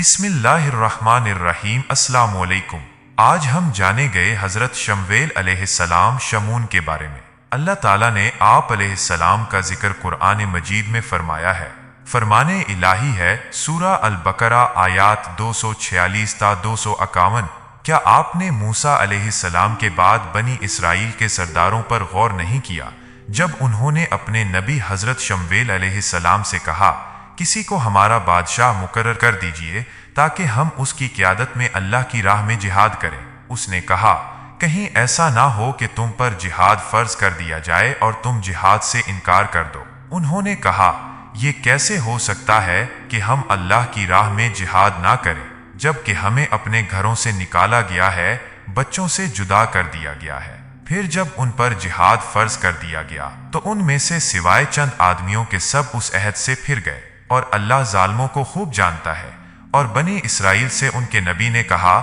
बिस्मिल्लाहिर्रहमानिर्रहीम। अस्सलाम वालेकुम। आज हम जाने गए हजरत शमवेल अलैहिस्सलाम शमून के बारे में। अल्लाह ताला ने आप अलैहिस्सलाम का जिक्र कुरान मजीद में फरमाया है। फरमाने इलाही है सूरा अल बकरा आयात 246 ता 251। क्या आपने मूसा अलैहिस्सलाम के बाद बनी इसराइल के सरदारों पर गौर नहीं किया जब उन्होंने अपने नबी हजरत शमवेल अलैहिस्सलाम से कहा, किसी को हमारा बादशाह मुकर्रर कर दीजिए ताकि हम उसकी क़यादत में अल्लाह की राह में जिहाद करें। उसने कहा, कहीं ऐसा ना हो कि तुम पर जिहाद फर्ज कर दिया जाए और तुम जिहाद से इनकार कर दो। उन्होंने कहा, ये कैसे हो सकता है कि हम अल्लाह की राह में जिहाद ना करें जबकि हमें अपने घरों से निकाला गया है, बच्चों से जुदा कर दिया गया है। फिर जब उन पर जिहाद फर्ज कर दिया गया तो उनमें से सिवाय चंद आदमियों के सब उस अहद से फिर गए और अल्लाह जालिमों को खूब जानता है। और बनी इसराइल से उनके नबी ने कहा,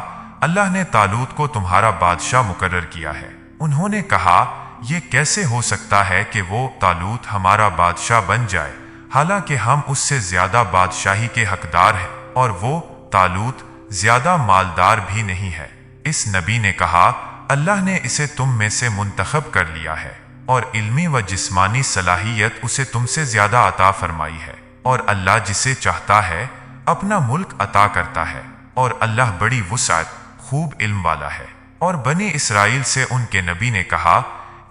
अल्लाह ने तालूत को तुम्हारा बादशाह मुकर्रर किया है। उन्होंने कहा, यह कैसे हो सकता है कि वो तालूत हमारा बादशाह बन जाए, हालांकि हम उससे ज्यादा बादशाही के हकदार हैं और वो तालूत ज्यादा मालदार भी नहीं है। इस नबी ने कहा, अल्लाह ने इसे तुम में से मुंतखब कर लिया है और इल्मी व जिस्मानी सलाहियत उसे तुमसे ज्यादा अता फरमाई है, और अल्लाह जिसे चाहता है अपना मुल्क अता करता है, और अल्लाह बड़ी वुसअत खूब इल्म वाला है। और बनी इसराइल से उनके नबी ने कहा,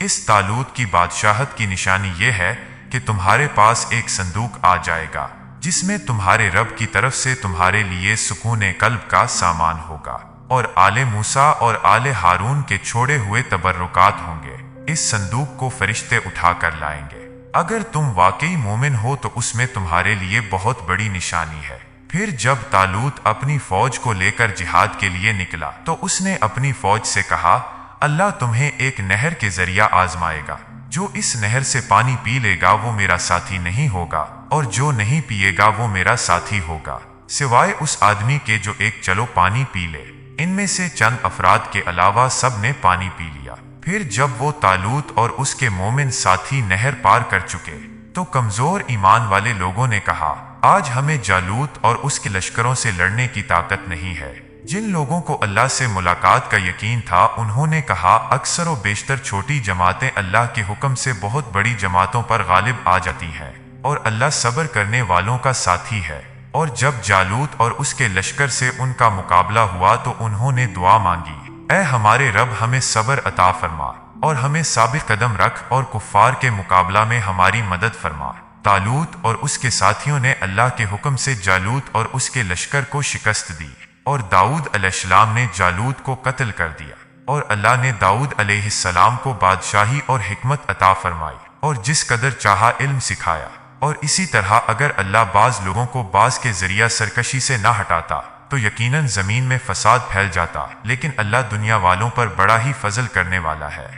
इस तालूत की बादशाहत की निशानी ये है कि तुम्हारे पास एक संदूक आ जाएगा जिसमें तुम्हारे रब की तरफ से तुम्हारे लिए सुकून कल्ब का सामान होगा, और आले मूसा और आले हारून के छोड़े हुए तबर्रुकात होंगे। इस संदूक को फरिश्ते उठा कर लाएंगे। अगर तुम वाकई मोमिन हो तो उसमें तुम्हारे लिए बहुत बड़ी निशानी है। फिर जब तालूत अपनी फौज को लेकर जिहाद के लिए निकला तो उसने अपनी फौज से कहा, अल्लाह तुम्हें एक नहर के जरिया आजमाएगा। जो इस नहर से पानी पी लेगा वो मेरा साथी नहीं होगा, और जो नहीं पिएगा वो मेरा साथी होगा, सिवाय उस आदमी के जो एक चलो पानी पी ले। इनमें से चंद अफराद के अलावा सब ने पानी पी लिया। फिर जब वो तालूत और उसके मोमिन साथी नहर पार कर चुके तो कमजोर ईमान वाले लोगों ने कहा, आज हमें जालूत और उसके लश्करों से लड़ने की ताकत नहीं है। जिन लोगों को अल्लाह से मुलाकात का यकीन था उन्होंने कहा, अक्सर व बेशतर छोटी जमातें अल्लाह के हुक्म से बहुत बड़ी जमातों पर गालिब आ जाती हैं, और अल्लाह सब्र करने वालों का साथी है। और जब जालूत और उसके लश्कर से उनका मुकाबला हुआ तो उन्होंने दुआ मांगी, ऐ हमारे रब हमें सब्र अता फरमा और हमें साबित कदम रख और कुफ्फार के मुकाबला में हमारी मदद फरमा। तालूत और उसके साथियों ने अल्लाह के हुक्म से जालूत और उसके लश्कर को शिकस्त दी, और दाऊद अलैहिस्सलाम ने जालूत को कत्ल कर दिया। और अल्लाह ने दाऊद अलैहिस्सलाम को बादशाही और हिकमत अता फरमाई और जिस कदर चाहा इल्म सिखाया। और इसी तरह अगर अल्लाह बाज लोगों को बाज के जरिया सरकशी से ना हटाता तो यकीनन जमीन में फसाद फैल जाता, लेकिन अल्लाह दुनिया वालों पर बड़ा ही फजल करने वाला है।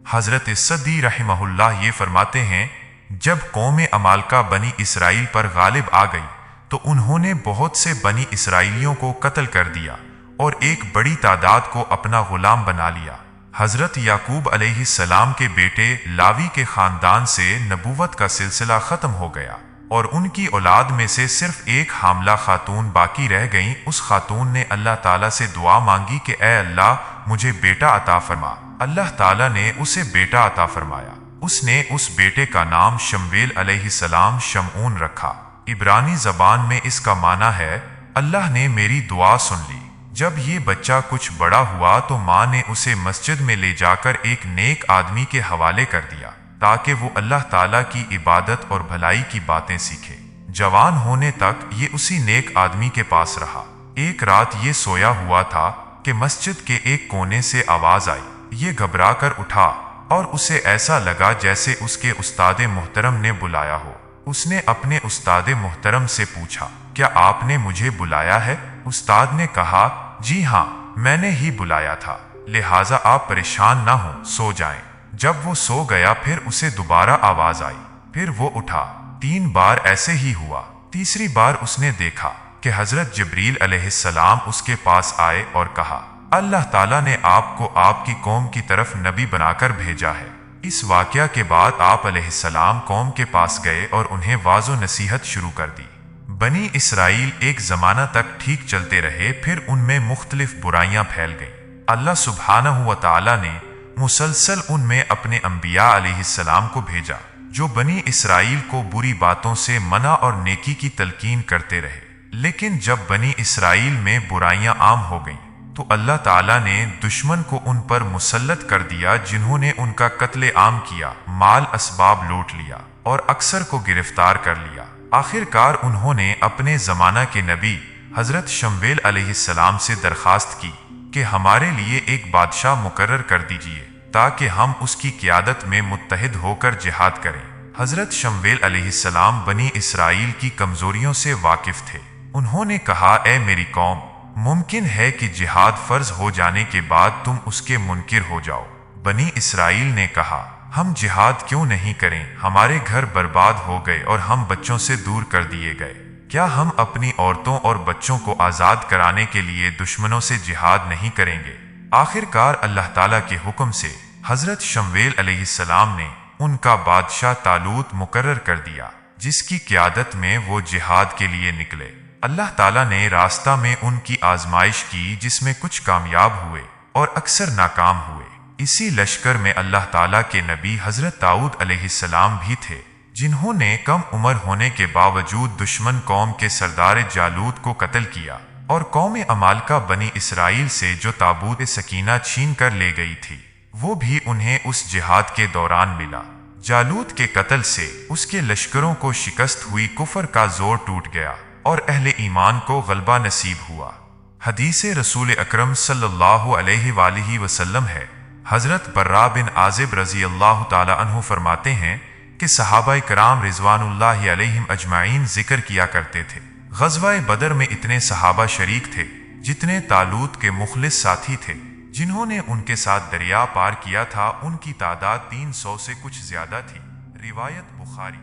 हजरत सद्दी रहमहुल्लाह ये फरमाते हैं, जब कौम अमालका बनी इसराइल पर गालिब आ गई तो उन्होंने बहुत से बनी इसराइलियों को कत्ल कर दिया और एक बड़ी तादाद को अपना गुलाम बना लिया। हजरत याकूब अलैहिस्सलाम के बेटे लावी के खानदान से नबूवत का सिलसिला खत्म हो गया और उनकी औलाद में से सिर्फ एक हामला खातून बाकी रह गईं। उस खातून ने अल्लाह ताला से दुआ मांगी कि ऐ अल्लाह मुझे बेटा अता फरमा। अल्लाह ताला ने उसे बेटा अता फरमाया। उसने उस बेटे का नाम शमवेल अलैहिस्सलाम शमऊन रखा। इब्रानी जबान में इसका माना है, अल्लाह ने मेरी दुआ सुन ली। जब ये बच्चा कुछ बड़ा हुआ तो माँ ने उसे मस्जिद में ले जाकर एक नेक आदमी के हवाले कर दिया ताकि वो अल्लाह ताला की इबादत और भलाई की बातें सीखे। जवान होने तक ये उसी नेक आदमी के पास रहा। एक रात ये सोया हुआ था कि मस्जिद के एक कोने से आवाज आई। ये घबरा कर उठा और उसे ऐसा लगा जैसे उसके उस्तादे मोहतरम ने बुलाया हो। उसने अपने उस्तादे मोहतरम से पूछा, क्या आपने मुझे बुलाया है? उस्ताद ने कहा, जी हाँ, मैंने ही बुलाया था, लिहाजा आप परेशान ना हो, सो जाएं। जब वो सो गया फिर उसे दोबारा आवाज आई। फिर वो उठा। 3 बार ऐसे ही हुआ। तीसरी बार उसने देखा कि हजरत जिब्रील अलैहिस्सलाम उसके पास आए और कहा, अल्लाह ताला ने आपको आपकी कौम की तरफ नबी बनाकर भेजा है। इस वाकया के बाद आप अलैहिस्सलाम कौम के पास गए और उन्हें वाज़ो नसीहत शुरू कर दी। बनी इसराइल एक जमाना तक ठीक चलते रहे, फिर उनमें मुख्तलिफ बुराइयां फैल गईं। अल्लाह सुब्हानहू व तआला ने मुसलसल उनमें अपने अंबिया अलैहिस्सलाम को भेजा, जो बनी इसराइल को बुरी बातों से मना और नेकी की तलकीन करते रहे। लेकिन जब बनी इसराइल में बुराइयां आम हो गईं, तो अल्लाह ताला ने दुश्मन को उन पर मुसल्लत कर दिया, जिन्होंने उनका कत्ले आम किया, माल असबाब लूट लिया और अक्सर को गिरफ्तार कर लिया। आखिरकार उन्होंने अपने ज़माना के नबी हज़रत शमवेल अलैहिस्सलाम से दरख्वास्त की कि हमारे लिए एक बादशाह मुकर्रर कर दीजिए, ताकि हम उसकी क़ियादत में मुत्तहिद होकर जिहाद करें। हज़रत शमवेल अलैहिस्सलाम बनी इसराइल की कमज़ोरियों से वाकिफ़ थे। उन्होंने कहा, ए मेरी कौम, मुमकिन है कि जिहाद फ़र्ज हो जाने के बाद तुम उसके मुनकिर हो जाओ। बनी इसराइल ने कहा, हम जिहाद क्यों नहीं करें? हमारे घर बर्बाद हो गए और हम बच्चों से दूर कर दिए गए। क्या हम अपनी औरतों और बच्चों को आज़ाद कराने के लिए दुश्मनों से जिहाद नहीं करेंगे? आखिरकार अल्लाह ताला के हुक्म से हज़रत शमवेल अलैहिस्सलाम ने उनका बादशाह तालूत मुकर्रर कर दिया, जिसकी क़ियादत में वो जिहाद के लिए निकले। अल्लाह ताला ने रास्ता में उनकी आजमाइश की, जिसमें कुछ कामयाब हुए और अक्सर नाकाम हुए। इसी लश्कर में अल्लाह ताला के नबी हज़रत दाऊद अलैहिस्सलाम भी थे, जिन्होंने कम उम्र होने के बावजूद दुश्मन कौम के सरदार जालूत को कत्ल किया और कौम अमालका बनी इसराइल से जो ताबूत सकीना छीन कर ले गई थी, वो भी उन्हें उस जिहाद के दौरान मिला। जालूत के कत्ल से उसके लश्करों को शिकस्त हुई, कुफर का जोर टूट गया और अहले ईमान को गलबा नसीब हुआ। हदीस रसूल अकरम सल्लल्लाहु अलैहि वसल्लम है, हज़रत बर्रा बिन आज़िब रज़ी अल्लाह ताला अन्हु फरमाते हैं कि सहाबाए कराम रिज़वानुल्लाहि अलैहिम अजमाइन जिक्र किया करते थे, ग़ज़वाए बदर में इतने सहाबा शरीक थे जितने तालूत के मुखलिस साथी थे। जिन्होंने उनके साथ दरिया पार किया था, उनकी तादाद 300 से कुछ ज्यादा थी। रिवायत बुखारी।